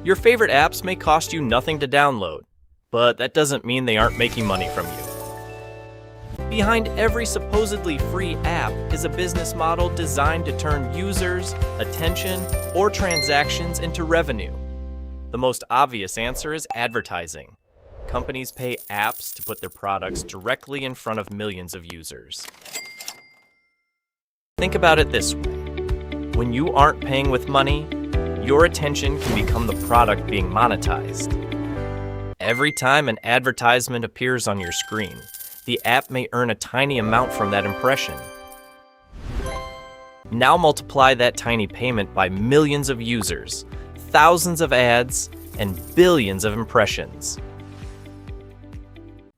Your favorite apps may cost you nothing to download, but that doesn't mean they aren't making money from you. Behind every supposedly free app is a business model designed to turn users, attention, or transactions into revenue. The most obvious answer is advertising. Companies pay apps to put their products directly in front of millions of users. Think about it this way. When you aren't paying with money, your attention can become the product being monetized. Every time an advertisement appears on your screen, the app may earn a tiny amount from that impression. Now multiply that tiny payment by millions of users, thousands of ads, and billions of impressions.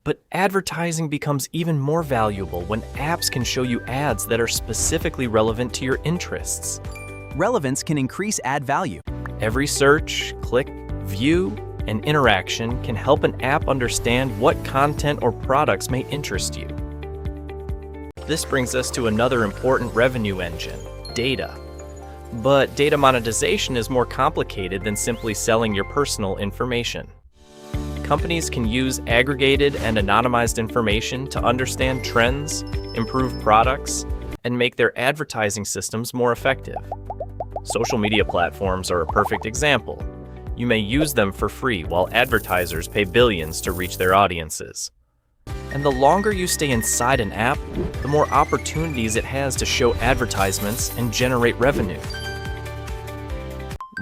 But advertising becomes even more valuable when apps can show you ads that are specifically relevant to your interests. Relevance can increase ad value. Every search, click, view, and interaction can help an app understand what content or products may interest you. This brings us to another important revenue engine, data. But data monetization is more complicated than simply selling your personal information. Companies can use aggregated and anonymized information to understand trends, improve products, and make their advertising systems more effective. Social media platforms are a perfect example. You may use them for free while advertisers pay billions to reach their audiences. And the longer you stay inside an app, the more opportunities it has to show advertisements and generate revenue.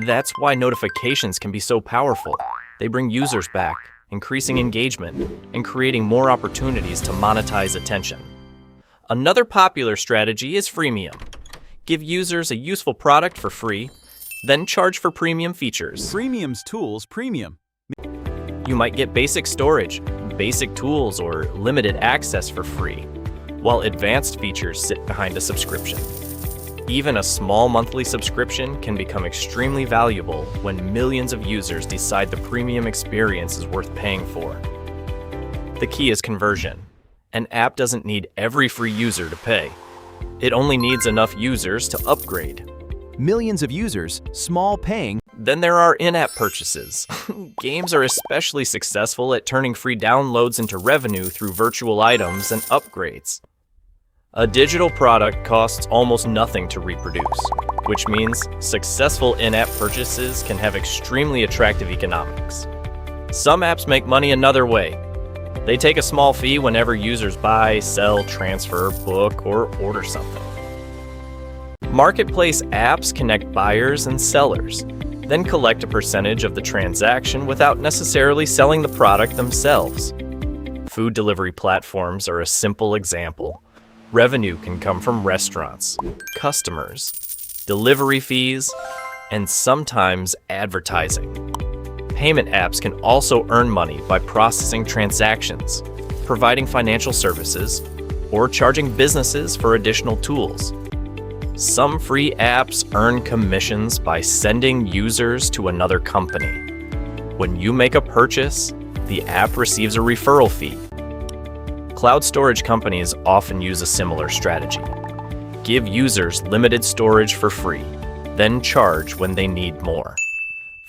That's why notifications can be so powerful. They bring users back, increasing engagement, and creating more opportunities to monetize attention. Another popular strategy is freemium. Give users a useful product for free, then charge for premium features. Freemium's tools premium. You might get basic storage, basic tools, or limited access for free, while advanced features sit behind a subscription. Even a small monthly subscription can become extremely valuable when millions of users decide the premium experience is worth paying for. The key is conversion. An app doesn't need every free user to pay. It only needs enough users to upgrade. Millions of users, small paying. Then there are in-app purchases. Games are especially successful at turning free downloads into revenue through virtual items and upgrades. A digital product costs almost nothing to reproduce, which means successful in-app purchases can have extremely attractive economics. Some apps make money another way. They take a small fee whenever users buy, sell, transfer, book, or order something. Marketplace apps connect buyers and sellers, then collect a percentage of the transaction without necessarily selling the product themselves. Food delivery platforms are a simple example. Revenue can come from restaurants, customers, delivery fees, and sometimes advertising. Payment apps can also earn money by processing transactions, providing financial services, or charging businesses for additional tools. Some free apps earn commissions by sending users to another company. When you make a purchase, the app receives a referral fee. Cloud storage companies often use a similar strategy. Give users limited storage for free, then charge when they need more.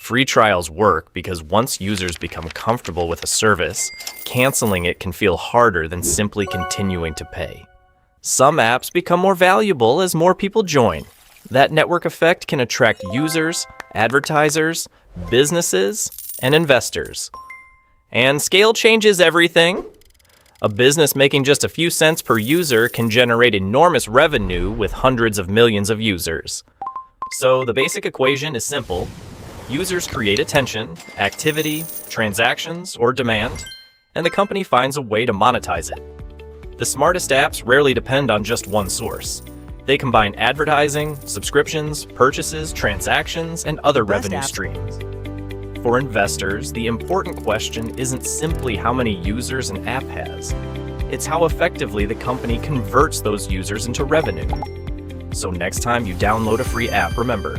Free trials work because once users become comfortable with a service, canceling it can feel harder than simply continuing to pay. Some apps become more valuable as more people join. That network effect can attract users, advertisers, businesses, and investors. And scale changes everything. A business making just a few cents per user can generate enormous revenue with hundreds of millions of users. So the basic equation is simple. Users create attention, activity, transactions, or demand, and the company finds a way to monetize it. The smartest apps rarely depend on just one source. They combine advertising, subscriptions, purchases, transactions, and other revenue streams. For investors, the important question isn't simply how many users an app has. It's how effectively the company converts those users into revenue. So next time you download a free app, remember,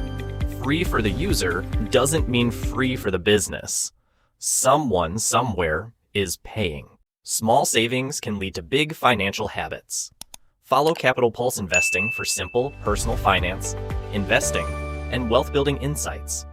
free for the user doesn't mean free for the business. Someone somewhere is paying. Small savings can lead to big financial habits. Follow Capital Pulse Investing for simple personal finance, investing, and wealth building insights.